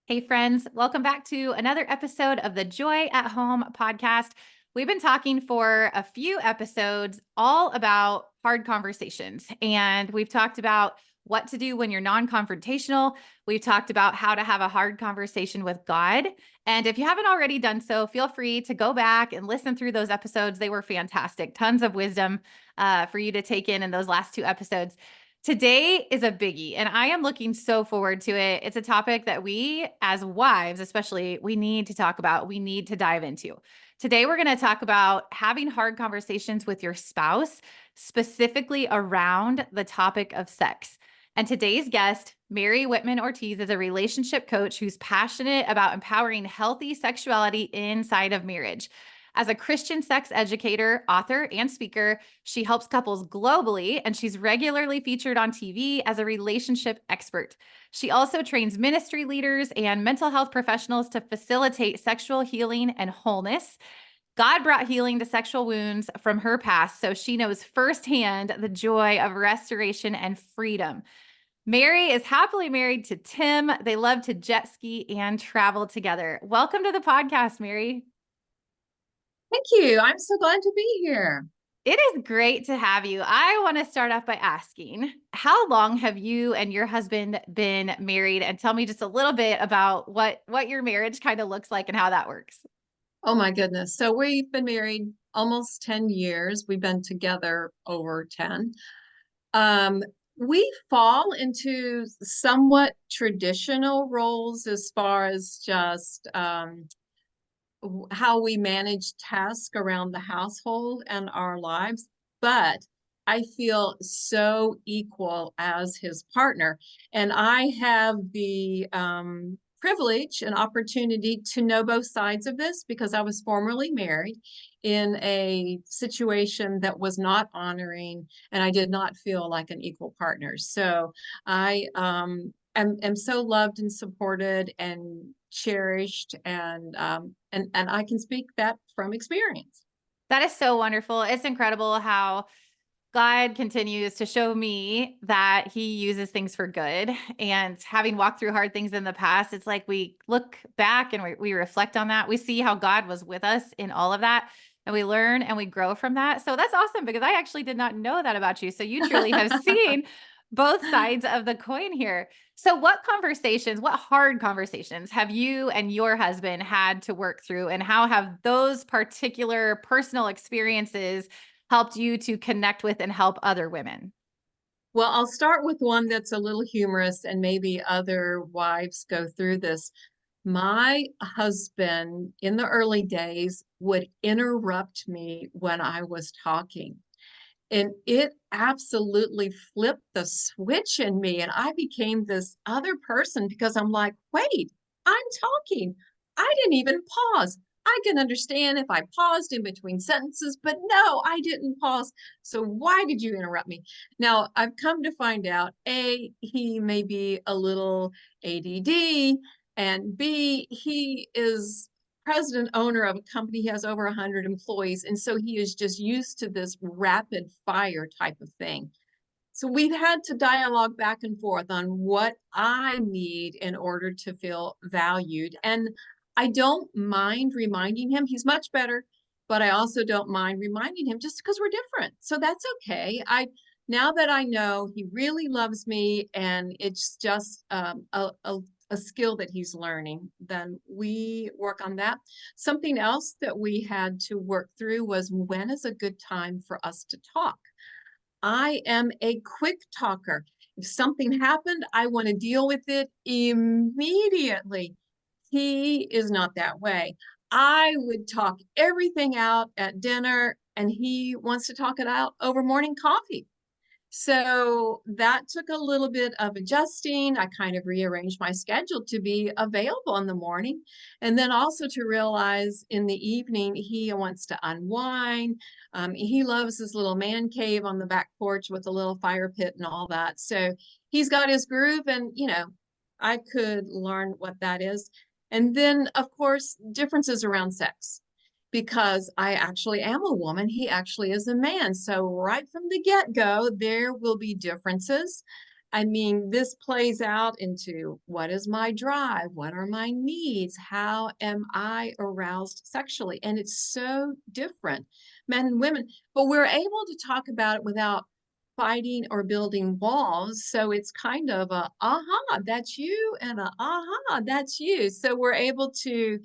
Hey, friends, welcome back to another episode of the Joy at Home podcast. We've been talking for a few episodes all about hard conversations, and we've talked about what to do when you're non confrontational. We've talked about how to have a hard conversation with God. And if you haven't already done so, feel free to go back and listen through those episodes. They were fantastic, tons of wisdom for you to take in those last two episodes. Today is a biggie, and I am looking so forward to it. It's a topic that we, as wives, especially, we need to talk about, we need to dive into. Today, we're going to talk about having hard conversations with your spouse, specifically around the topic of sex. And today's guest, Mary Whitman-Ortiz, is a relationship coach who's passionate about empowering healthy sexuality inside of marriage. As a Christian sex educator, author, and speaker, she helps couples globally, and she's regularly featured on TV as a relationship expert. She also trains ministry leaders and mental health professionals to facilitate sexual healing and wholeness. God brought healing to sexual wounds from her past, so she knows firsthand the joy of restoration and freedom. Mary is happily married to Tim. They love to jet ski and travel together. Welcome to the podcast, Mary. Thank you. I'm so glad to be here. It is great to have you. I want to start off by asking, how long have you and your husband been married? And tell me just a little bit about what your marriage kind of looks like and how that works. Oh my goodness. So we've been married almost 10 years. We've been together over 10. Um, we fall into somewhat traditional roles as far as just how we manage tasks around the household and our lives, but I feel so equal as his partner. And I have the privilege and opportunity to know both sides of this because I was formerly married in a situation that was not honoring, and I did not feel like an equal partner. So I am so loved and supported and cherished, and I can speak that from experience. That is so wonderful. It's incredible how God continues to show me that he uses things for good. And having walked through hard things in the past, it's like we look back and we reflect on that. We see how God was with us in all of that. And we learn and we grow from that. So that's awesome because I actually did not know that about you. So you truly have seen both sides of the coin here. So, what conversations, what hard conversations have you and your husband had to work through? And how have those particular personal experiences helped you to connect with and help other women? Well, I'll start with one that's a little humorous, and maybe other wives go through this. My husband, in the early days, would interrupt me when I was talking. And it absolutely flipped the switch in me. And I became this other person because I'm like, wait, I'm talking. I didn't even pause. I can understand if I paused in between sentences, but no, I didn't pause. So why did you interrupt me? Now, I've come to find out, A, he may be a little ADD, and B, he is president owner of a company. He has over 100 employees, and so he is just used to this rapid fire type of thing. So we've had to dialogue back and forth on what I need in order to feel valued. And I don't mind reminding him he's much better, but I also don't mind reminding him just because we're different. So that's okay. I Now that I know he really loves me and it's just a skill that he's learning, then we work on that. Something else that we had to work through was, when is a good time for us to talk? I am a quick talker. If something happened, I want to deal with it immediately. He is not that way. I would talk everything out at dinner, and he wants to talk it out over morning coffee. So that took a little bit of adjusting. I kind of rearranged my schedule to be available in the morning, and then also to realize in the evening he wants to unwind. He loves his little man cave on the back porch with a little fire pit and all that. So he's got his groove, and I could learn what that is. And then, of course, differences around sex, because I actually am a woman. He actually is a man. So right from the get-go, there will be differences. I mean, this plays out into what is my drive? What are my needs? How am I aroused sexually? And it's so different, men and women, but we're able to talk about it without fighting or building walls. So it's kind of a, aha, that's you, and a, aha, that's you. So we're able to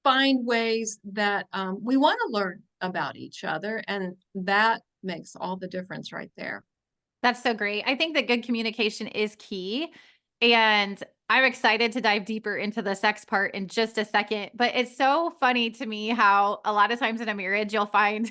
find ways that we want to learn about each other. And that makes all the difference right there. That's so great. I think that good communication is key. And I'm excited to dive deeper into the sex part in just a second. But it's so funny to me how a lot of times in a marriage, you'll find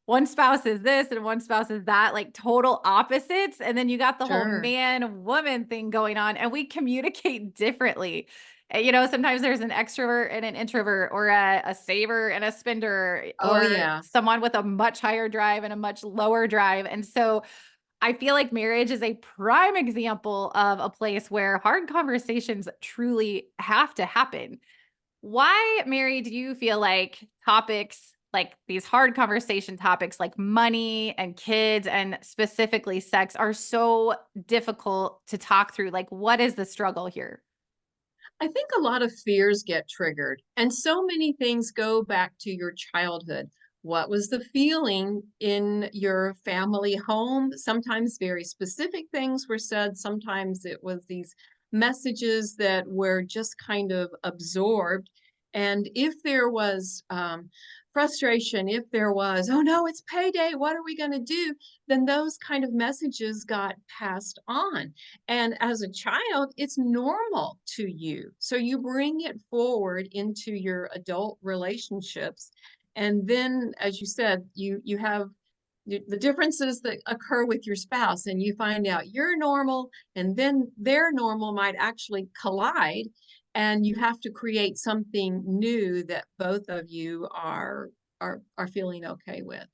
one spouse is this and one spouse is that, like total opposites. And then you got the whole Sure. man woman thing going on, and we communicate differently. Sometimes there's an extrovert and an introvert, or a saver and a spender, Oh, or yeah. someone with a much higher drive and a much lower drive. And so I feel like marriage is a prime example of a place where hard conversations truly have to happen. Why, Mary, do you feel like topics like these hard conversation topics like money and kids and specifically sex are so difficult to talk through? Like, what is the struggle here? I think a lot of fears get triggered, and so many things go back to your childhood. What was the feeling in your family home? Sometimes very specific things were said. Sometimes it was these messages that were just kind of absorbed. And if there was frustration, if there was, oh no, it's payday, what are we going to do? Then those kind of messages got passed on. And as a child, it's normal to you. So you bring it forward into your adult relationships. And then, as you said, you have the differences that occur with your spouse, and you find out you're normal, and then their normal might actually collide. And you have to create something new that both of you are feeling okay with.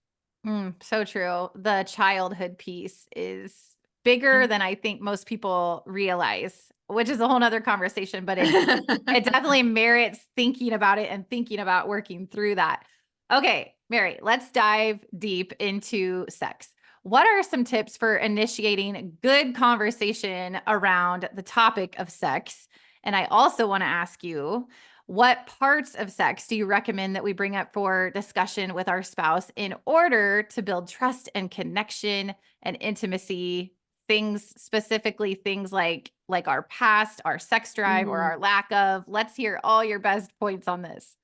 So true. The childhood piece is bigger than I think most people realize, which is a whole nother conversation, but it definitely merits thinking about it and thinking about working through that. Okay, Mary, let's dive deep into sex. What are some tips for initiating good conversation around the topic of sex? And I also want to ask you, what parts of sex do you recommend that we bring up for discussion with our spouse in order to build trust and connection and intimacy? Things, specifically things like our past, our sex drive, or Mhm. our lack of. Let's hear all your best points on this.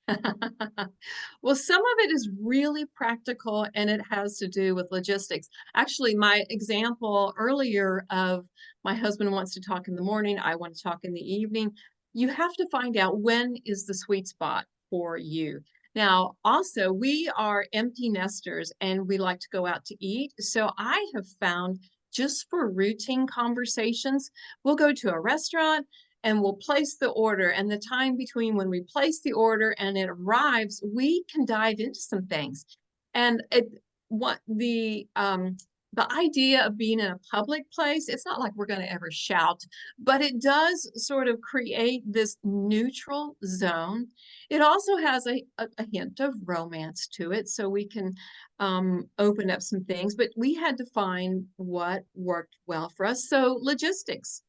Well, some of it is really practical, and it has to do with logistics. Actually, my example earlier of my husband wants to talk in the morning, I want to talk in the evening. You have to find out when is the sweet spot for you. Now, also, we are empty nesters and we like to go out to eat. So I have found, just for routine conversations, we'll go to a restaurant and we'll place the order. And the time between when we place the order and it arrives, we can dive into some things. And what the idea of being in a public place, it's not like we're going to ever shout, but it does sort of create this neutral zone. It also has a hint of romance to it, so we can open up some things, but we had to find what worked well for us. So logistics,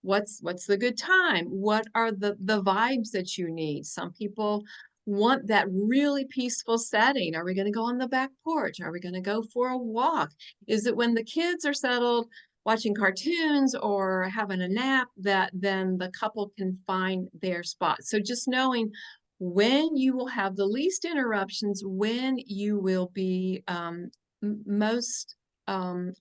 what's the good time? What are the vibes that you need? Some people want that really peaceful setting. Are we going to go on the back porch? Are we going to go for a walk? Is it when the kids are settled watching cartoons or having a nap that then the couple can find their spot? So just knowing when you will have the least interruptions, when you will be most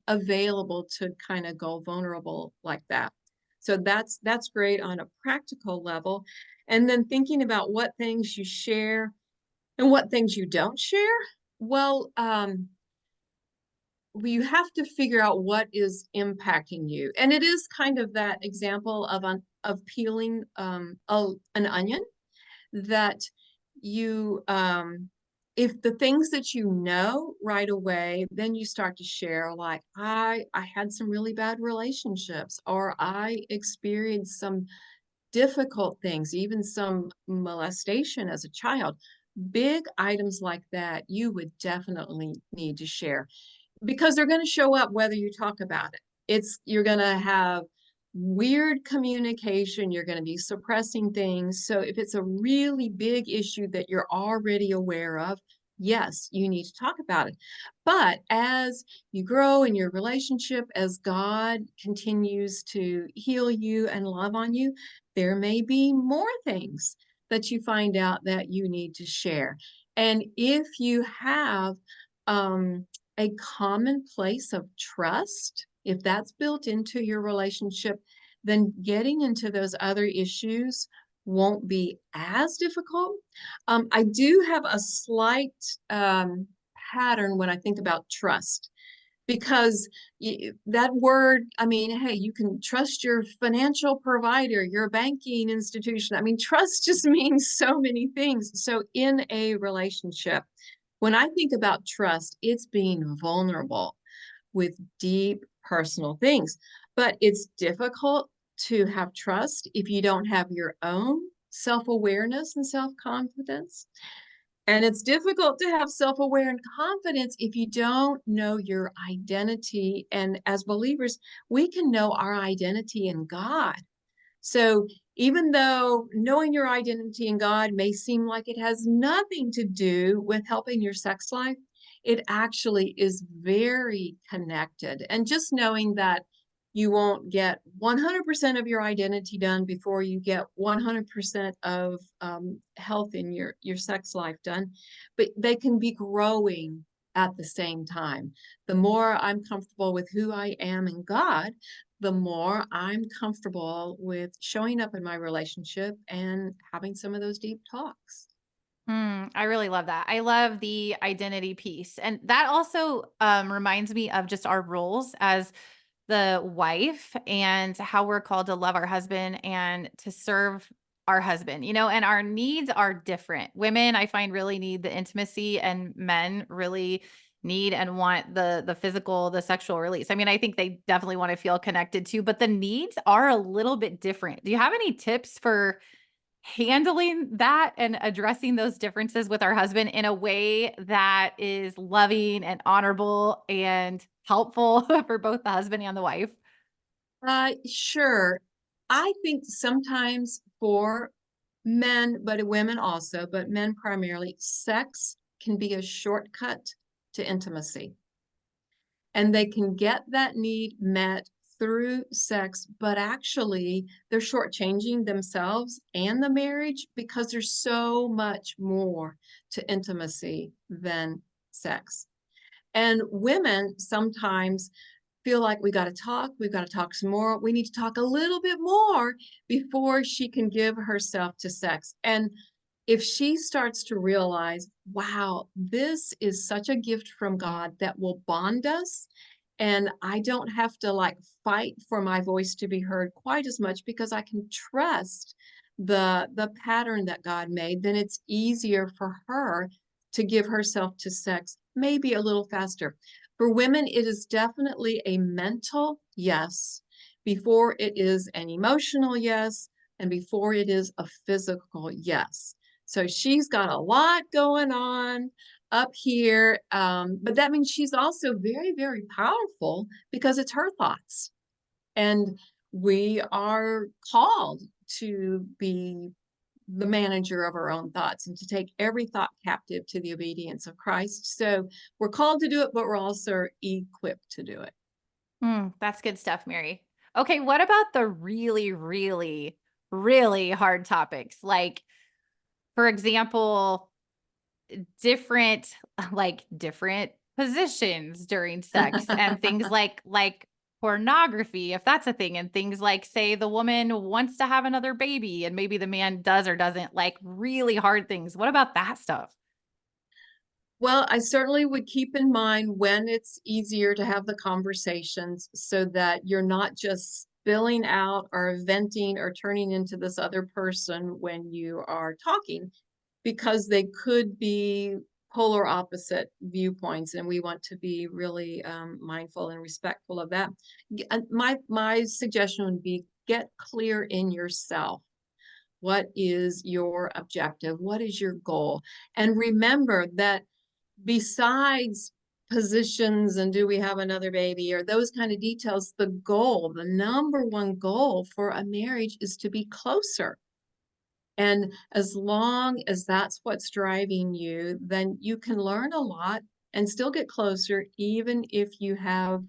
available to kind of go vulnerable like that. So that's great on a practical level. And then thinking about what things you share and what things you don't share. Well, you have to figure out what is impacting you. And it is kind of that example of peeling an onion, that you if the things that you know right away, then you start to share, like, I had some really bad relationships, or I experienced some difficult things, even some molestation as a child. Big items like that, you would definitely need to share, because they're going to show up whether you talk about it. You're going to have weird communication. You're going to be suppressing things. So if it's a really big issue that you're already aware of, yes, you need to talk about it. But as you grow in your relationship, as God continues to heal you and love on you, there may be more things that you find out that you need to share. And if you have a common place of trust, if that's built into your relationship, then getting into those other issues won't be as difficult. I do have a slight pattern when I think about trust because that word, I mean, hey, you can trust your financial provider, your banking institution. I mean, trust just means so many things. So in a relationship, when I think about trust, it's being vulnerable with deep personal things. But it's difficult to have trust if you don't have your own self awareness and self confidence. And it's difficult to have self aware and confidence if you don't know your identity. And as believers, we can know our identity in God. So even though knowing your identity in God may seem like it has nothing to do with helping your sex life, it actually is very connected. And just knowing that you won't get 100% of your identity done before you get 100% of health in your sex life done, but they can be growing at the same time. The more I'm comfortable with who I am in God, the more I'm comfortable with showing up in my relationship and having some of those deep talks. I really love that. I love the identity piece. And that also reminds me of just our roles as the wife and how we're called to love our husband and to serve our husband, and our needs are different. Women, I find, really need the intimacy, and men really need and want the physical, the sexual release. I mean, I think they definitely want to feel connected too, but the needs are a little bit different. Do you have any tips for handling that and addressing those differences with our husband in a way that is loving and honorable and helpful for both the husband and the wife? Sure. I think sometimes for men, but women also, but men primarily, sex can be a shortcut to intimacy. And they can get that need met through sex, but actually they're shortchanging themselves and the marriage because there's so much more to intimacy than sex. And women sometimes feel like we've got to talk some more. We need to talk a little bit more before she can give herself to sex. And if she starts to realize, wow, this is such a gift from God that will bond us, and I don't have to like fight for my voice to be heard quite as much because I can trust the pattern that God made, then it's easier for her to give herself to sex maybe a little faster. For women, it is definitely a mental yes before it is an emotional yes, and before it is a physical yes. So she's got a lot going on up here, but that means she's also very, very powerful because it's her thoughts. And we are called to be the manager of our own thoughts and to take every thought captive to the obedience of Christ. So we're called to do it, but we're also equipped to do it. That's good stuff, Mary. Okay, what about the really, really, really hard topics? Like, for example, different different positions during sex and things like pornography, if that's a thing, and things like, say, the woman wants to have another baby and maybe the man does or doesn't, like really hard things. What about that stuff? Well, I certainly would keep in mind when it's easier to have the conversations so that you're not just spilling out or venting or turning into this other person when you are talking, because they could be polar opposite viewpoints, and we want to be really mindful and respectful of that. My suggestion would be get clear in yourself. What is your objective? What is your goal? And remember that besides positions and do we have another baby or those kind of details. The goal, the number one goal for a marriage is to be closer. And as long as that's what's driving you, then you can learn a lot and still get closer, even if you have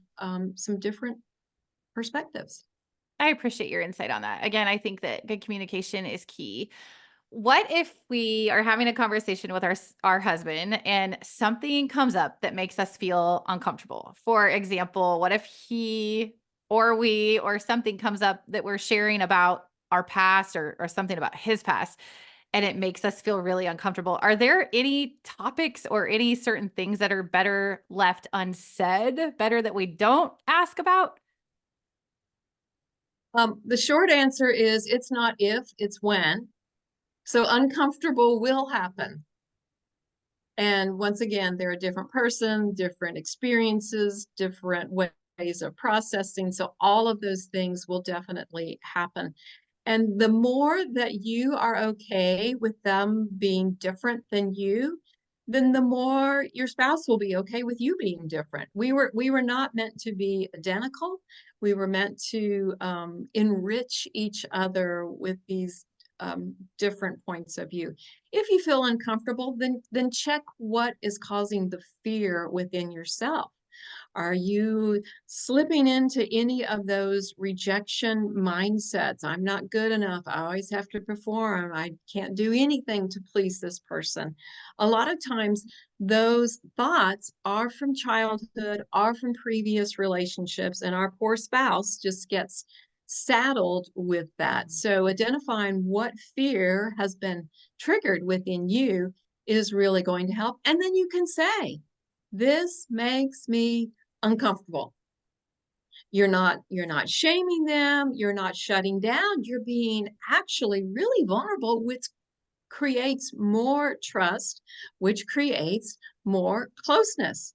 some different perspectives. I appreciate your insight on that. Again, I think that good communication is key. What if we are having a conversation with our husband and something comes up that makes us feel uncomfortable? For example, what if he or we or something comes up that we're sharing about our past or something about his past and it makes us feel really uncomfortable? Are there any topics or any certain things that are better left unsaid, better that we don't ask about? The short answer is it's not if, it's when. So uncomfortable will happen. And once again, they're a different person, different experiences, different ways of processing. So all of those things will definitely happen. And the more that you are okay with them being different than you, then the more your spouse will be okay with you being different. We were not meant to be identical. We were meant to enrich each other with these different points of view. If you feel uncomfortable, then check what is causing the fear within yourself. Are you slipping into any of those rejection mindsets? I'm not good enough. I always have to perform. I can't do anything to please this person. A lot of times, those thoughts are from childhood, are from previous relationships, and our poor spouse just gets saddled with that. So, identifying what fear has been triggered within you is really going to help. And then you can say, this makes me uncomfortable. You're not shaming them, you're not shutting down, you're being actually really vulnerable, which creates more trust, which creates more closeness.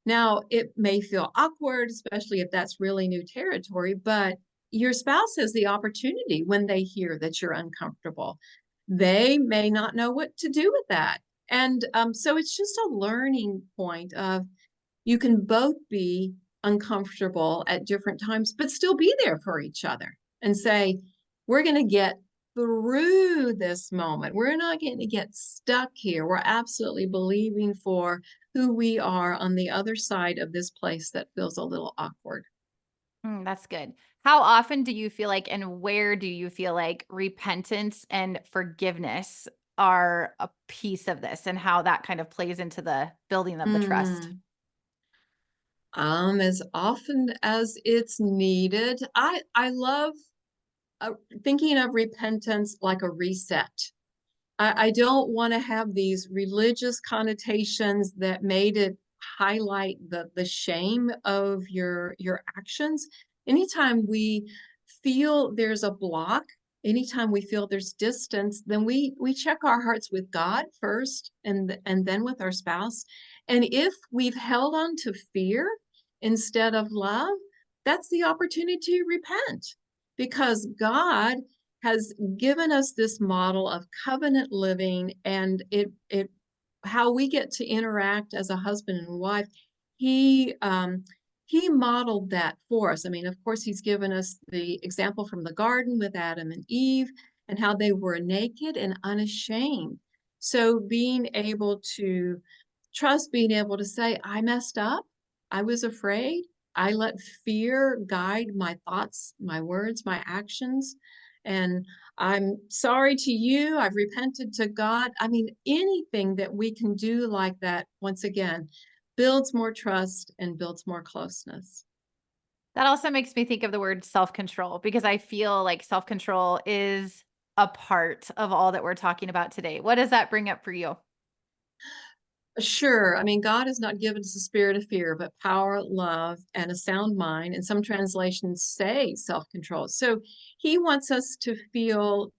Now, it may feel awkward, especially if that's really new territory, but your spouse has the opportunity when they hear that you're uncomfortable. They may not know what to do with that. And so it's just a learning point of you can both be uncomfortable at different times, but still be there for each other and say, we're going to get through this moment. We're not going to get stuck here. We're absolutely believing for who we are on the other side of this place that feels a little awkward. That's good. How often do you feel like, and where do you feel like repentance and forgiveness are a piece of this and how that kind of plays into the building of the trust? Mm. As often as it's needed. I love uh, thinking of repentance like a reset. I don't want to have these religious connotations that made it highlight the shame of your actions. Anytime we feel there's a block, anytime we feel there's distance, then we check our hearts with God first and then with our spouse. And if we've held on to fear instead of love, that's the opportunity to repent because God has given us this model of covenant living and it how we get to interact as a husband and wife. He um he modeled that for us. I mean, of course, he's given us the example from the garden with Adam and Eve and how they were naked and unashamed. So being able to trust, being able to say, I messed up, I was afraid, I let fear guide my thoughts, my words, my actions, and I'm sorry to you. I've repented to God. I mean, anything that we can do like that, once again, builds more trust and builds more closeness. That also makes me think of the word self control because I feel like self control is a part of all that we're talking about today. What does that bring up for you? Sure. I mean, God has not given us a spirit of fear, but power, love, and a sound mind. And some translations say self control. So he wants us to feel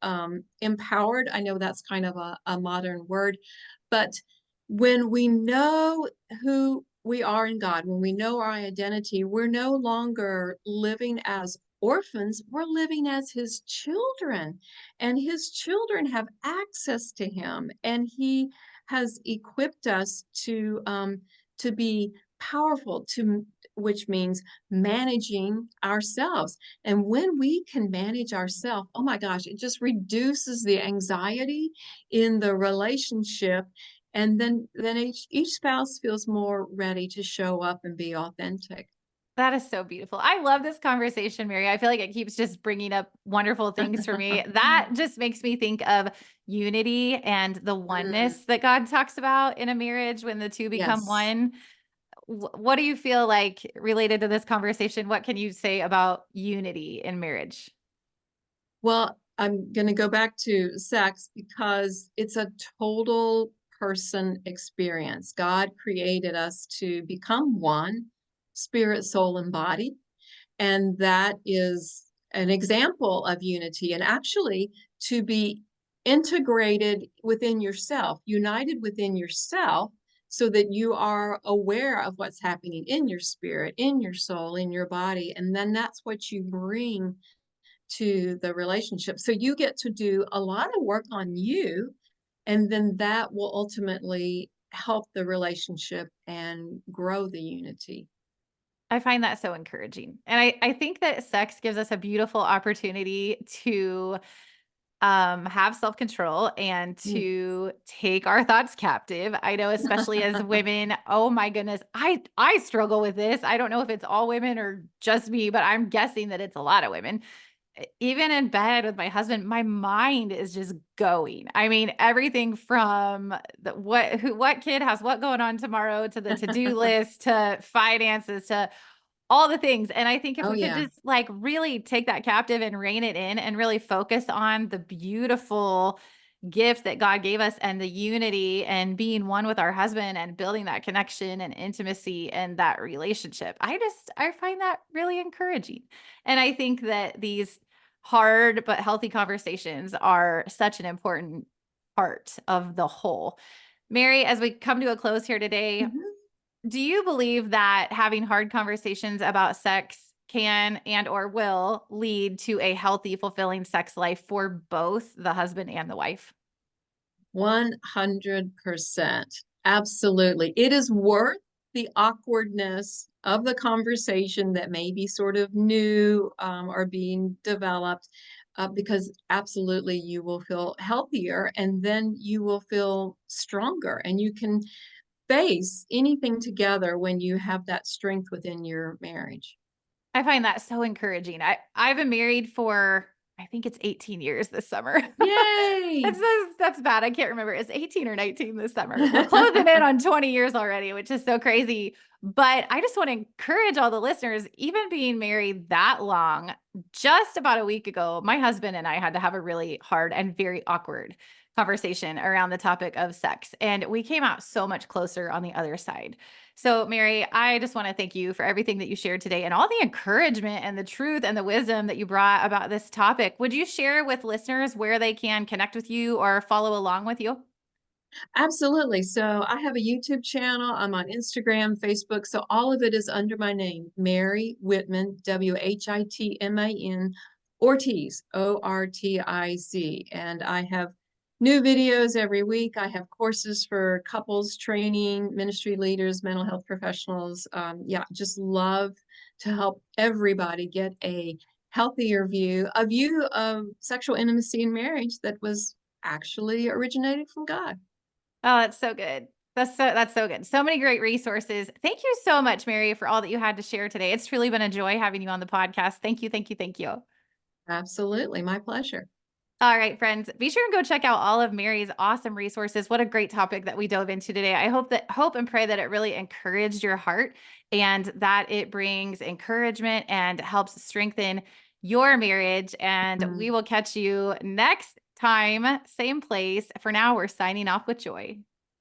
empowered. I know that's kind of a modern word, but when we know who we are in God, when we know our identity, we're no longer living as orphans, we're living as his children. And his children have access to him. And he has equipped us to be powerful which means managing ourselves. And when we can manage ourselves, oh my gosh, it just reduces the anxiety in the relationship. And then each spouse feels more ready to show up and be authentic. That is so beautiful. I love this conversation, Mary. I feel like it keeps just bringing up wonderful things for me. That just makes me think of unity and the Mm, oneness that God talks about in a marriage when the two become yes. one. What do you feel like related to this conversation? What can you say about unity in marriage? Well, I'm going to go back to sex because it's a total person experience. God created us to become one, spirit, soul, and body. And that is an example of unity. And actually, to be integrated within yourself, united within yourself, so that you are aware of what's happening in your spirit, in your soul, in your body. And then that's what you bring to the relationship. So you get to do a lot of work on you, and then that will ultimately help the relationship and grow the unity. I find that so encouraging. And I think that sex gives us a beautiful opportunity to have self-control and Mm. to take our thoughts captive. I know especially as women, oh my goodness, I struggle with this. I don't know if it's all women or just me, but I'm guessing that it's a lot of women. Even in bed with my husband, my mind is just going. I mean, everything from what kid has what going on tomorrow to the to-do list to finances to all the things. And I think if Oh, we could yeah. just like really take that captive and rein it in and really focus on the beautiful gift that God gave us and the unity and being one with our husband and building that connection and intimacy and that relationship. I find that really encouraging. And I think that these hard but healthy conversations are such an important part of the whole. Mary, as we come to a close here today, Mhm. do you believe that having hard conversations about sex can and or will lead to a healthy, fulfilling sex life for both the husband and the wife? 100%. Absolutely. It is worth the awkwardness of the conversation that may be sort of new or being developed because absolutely you will feel healthier and then you will feel stronger and you can face anything together when you have that strength within your marriage. I find that so encouraging. I've been married for I think it's 18 years this summer. Yay! That's bad. I can't remember. It's 18 or 19 this summer. We're closing in on 20 years already, which is so crazy. But I just want to encourage all the listeners, even being married that long, just about a week ago, my husband and I had to have a really hard and very awkward conversation around the topic of sex. And we came out so much closer on the other side. So, Mary, I just want to thank you for everything that you shared today and all the encouragement and the truth and the wisdom that you brought about this topic. Would you share with listeners where they can connect with you or follow along with you? Absolutely. So I have a YouTube channel. I'm on Instagram, Facebook. So all of it is under my name, Mary Whitman, Whitman, Ortiz, Ortiz. And I have new videos every week. I have courses for couples training, ministry leaders, mental health professionals. Yeah, just love to help everybody get a view of sexual intimacy in marriage that was actually originated from God. Oh, that's so good. That's so good. So many great resources. Thank you so much, Mary, for all that you had to share today. It's truly been a joy having you on the podcast. Thank you, thank you, thank you. Absolutely, my pleasure. All right, friends, be sure and go check out all of Mary's awesome resources. What a great topic that we dove into today. I hope and pray that it really encouraged your heart and that it brings encouragement and helps strengthen your marriage. And we Mm. will catch you next time, same place. For now, we're signing off with joy.